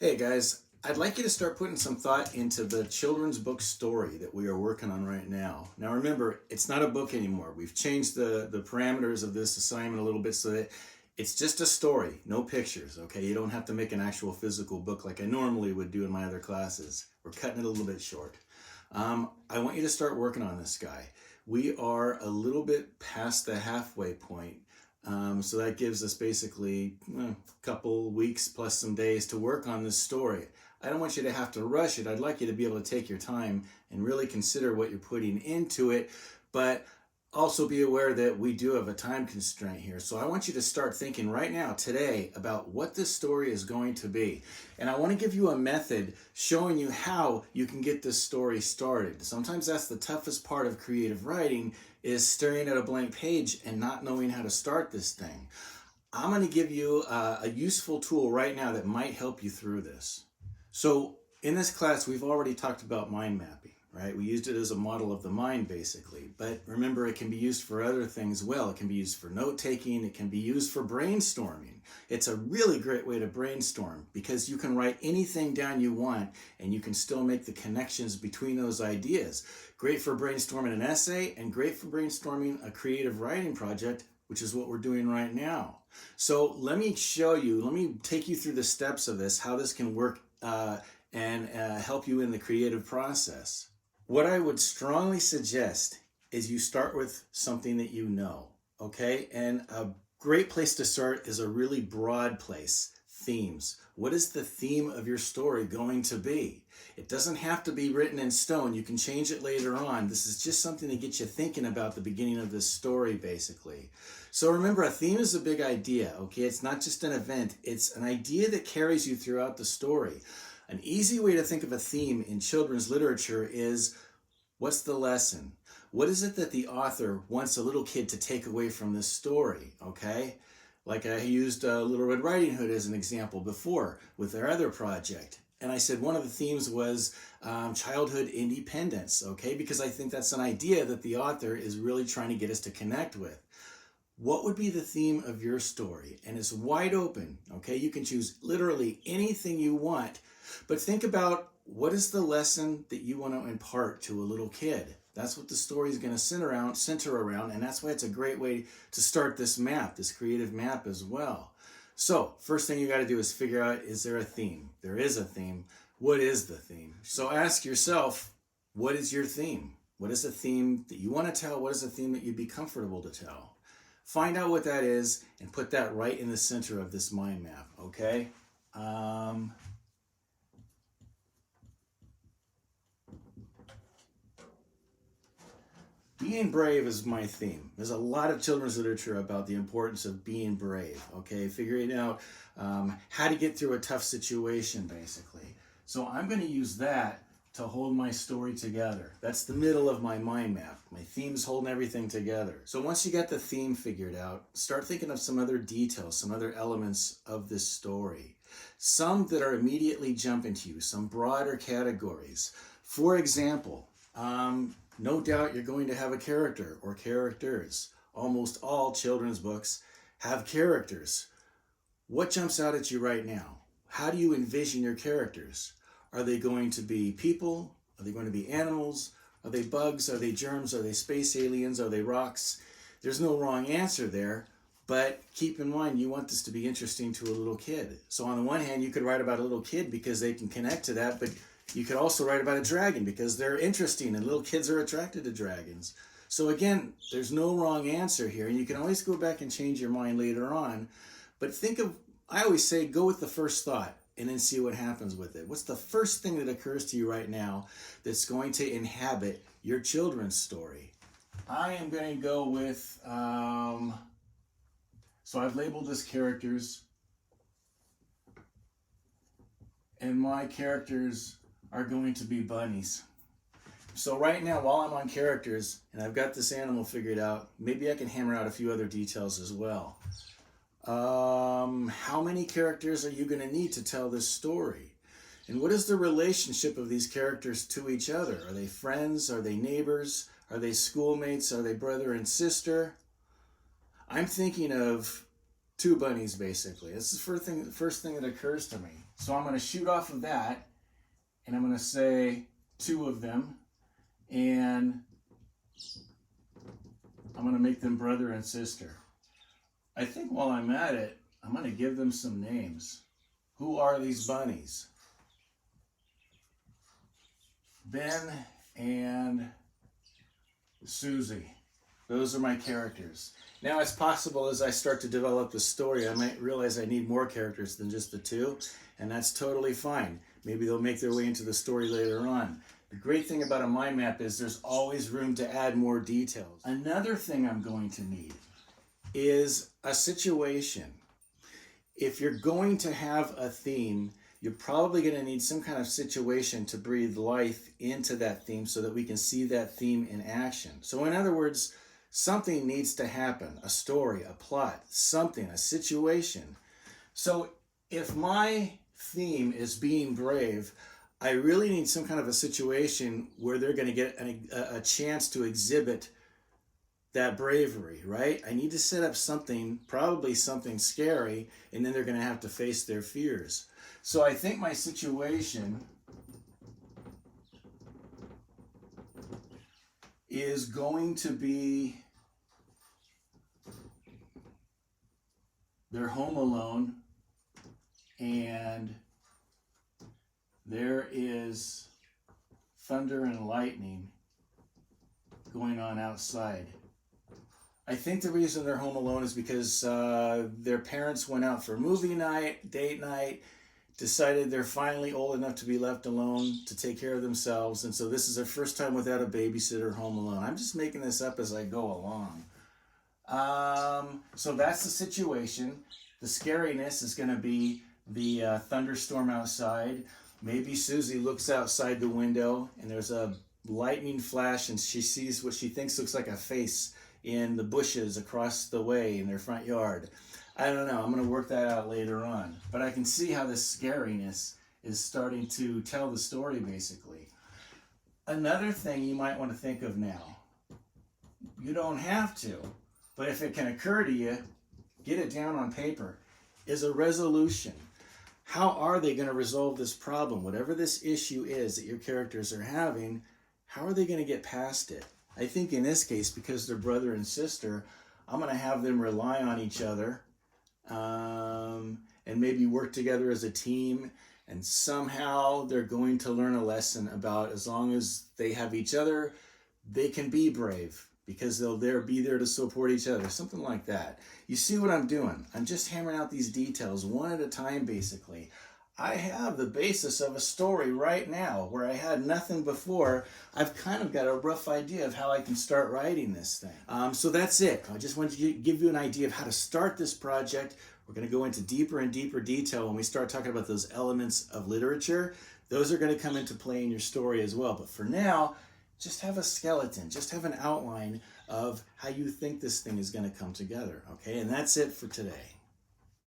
Hey guys, I'd like you to start putting some thought into the children's book story that we are working on right now. Now remember, it's not a book anymore. We've changed the parameters of this assignment a little bit so that it's just a story, no pictures, okay? You don't have to make an actual physical book like I normally would do in my other classes. We're cutting it a little bit short. I want you to start working on this guy. We are a little bit past the halfway point. So that gives us basically a couple weeks plus some days to work on this story. I don't want you to have to rush it. I'd like you to be able to take your time and really consider what you're putting into it, but also be aware that we do have a time constraint here. So I want you to start thinking right now, today, about what this story is going to be. And I want to give you a method showing you how you can get this story started. Sometimes that's the toughest part of creative writing, is staring at a blank page and not knowing how to start this thing. I'm going to give you a useful tool right now that might help you through this. So in this class, we've already talked about mind mapping, right? We used it as a model of the mind, basically. But remember, it can be used for other things well. It can be used for note-taking. It can be used for brainstorming. It's a really great way to brainstorm because you can write anything down you want and you can still make the connections between those ideas. Great for brainstorming an essay and great for brainstorming a creative writing project, which is what we're doing right now. So let me show you, let me take you through the steps of this, how this can work and help you in the creative process. What I would strongly suggest is you start with something that you know, okay? And a great place to start is a really broad place, themes. What is the theme of your story going to be? It doesn't have to be written in stone. You can change it later on. This is just something to get you thinking about the beginning of this story, basically. So remember, a theme is a big idea, okay? It's not just an event. It's an idea that carries you throughout the story. An easy way to think of a theme in children's literature is, what's the lesson? What is it that the author wants a little kid to take away from this story, okay? Like I used Little Red Riding Hood as an example before with their other project. And I said one of the themes was childhood independence, okay? Because I think that's an idea that the author is really trying to get us to connect with. What would be the theme of your story? And it's wide open, okay? You can choose literally anything you want, but think about what is the lesson that you want to impart to a little kid. That's what the story is going to center around, and that's why it's a great way to start this map, this creative map as well. So, first thing you got to do is figure out, is there a theme? There is a theme. What is the theme? So ask yourself, what is your theme? What is the theme that you want to tell? What is the theme that you'd be comfortable to tell? Find out what that is and put that right in the center of this mind map, okay? Being brave is my theme. There's a lot of children's literature about the importance of being brave, okay? Figuring out how to get through a tough situation, basically. So I'm going to use that to hold my story together. That's the middle of my mind map. My theme's holding everything together. So once you got the theme figured out, start thinking of some other details, some other elements of this story. Some that are immediately jumping to you, some broader categories. For example, no doubt you're going to have a character or characters. Almost all children's books have characters. What jumps out at you right now? How do you envision your characters? Are they going to be people? Are they going to be animals? Are they bugs? Are they germs? Are they space aliens? Are they rocks? There's no wrong answer there, but keep in mind you want this to be interesting to a little kid. So on the one hand, you could write about a little kid because they can connect to that, but you could also write about a dragon because they're interesting and little kids are attracted to dragons. So again, there's no wrong answer here, and you can always go back and change your mind later on. But I always say, go with the first thought and then see what happens with it. What's the first thing that occurs to you right now that's going to inhabit your children's story? I am going to go with, so I've labeled this characters, and my characters are going to be bunnies. So right now, while I'm on characters and I've got this animal figured out, maybe I can hammer out a few other details as well. How many characters are you going to need to tell this story? And what is the relationship of these characters to each other? Are they friends? Are they neighbors? Are they schoolmates? Are they brother and sister? I'm thinking of two bunnies, basically. This is the first thing that occurs to me. So I'm going to shoot off of that, and I'm going to say two of them, and I'm going to make them brother and sister. I think while I'm at it, I'm going to give them some names. Who are these bunnies? Ben and Susie. Those are my characters. Now, it's possible as I start to develop the story, I might realize I need more characters than just the two, and that's totally fine. Maybe they'll make their way into the story later on. The great thing about a mind map is there's always room to add more details. Another thing I'm going to need is a situation. If you're going to have a theme, you're probably going to need some kind of situation to breathe life into that theme so that we can see that theme in action. So in other words, something needs to happen, a story, a plot, something, a situation. So if my theme is being brave, I really need some kind of a situation where they're going to get a chance to exhibit that bravery, right? I need to set up something, probably something scary, and then they're going to have to face their fears. So I think my situation is going to be they're home alone, and there is thunder and lightning going on outside. I think the reason they're home alone is because their parents went out for movie night, date night, decided they're finally old enough to be left alone to take care of themselves, and so this is their first time without a babysitter home alone. I'm just making this up as I go along. So that's the situation. The scariness is going to be the thunderstorm outside. Maybe Susie looks outside the window and there's a lightning flash and she sees what she thinks looks like a face in the bushes across the way in their front yard. I don't know. I'm going to work that out later on. But I can see how this scariness is starting to tell the story, basically. Another thing you might want to think of now, you don't have to, but if it can occur to you, get it down on paper, is a resolution. How are they going to resolve this problem? Whatever this issue is that your characters are having, how are they going to get past it? I think in this case, because they're brother and sister, I'm going to have them rely on each other and maybe work together as a team, and somehow they're going to learn a lesson about as long as they have each other, they can be brave because they'll be there to support each other, something like that. You see what I'm doing? I'm just hammering out these details one at a time, basically. I have the basis of a story right now where I had nothing before. I've kind of got a rough idea of how I can start writing this thing. So that's it. I just wanted to give you an idea of how to start this project. We're going to go into deeper and deeper detail when we start talking about those elements of literature. Those are going to come into play in your story as well. But for now, just have a skeleton, just have an outline of how you think this thing is going to come together. Okay, and that's it for today.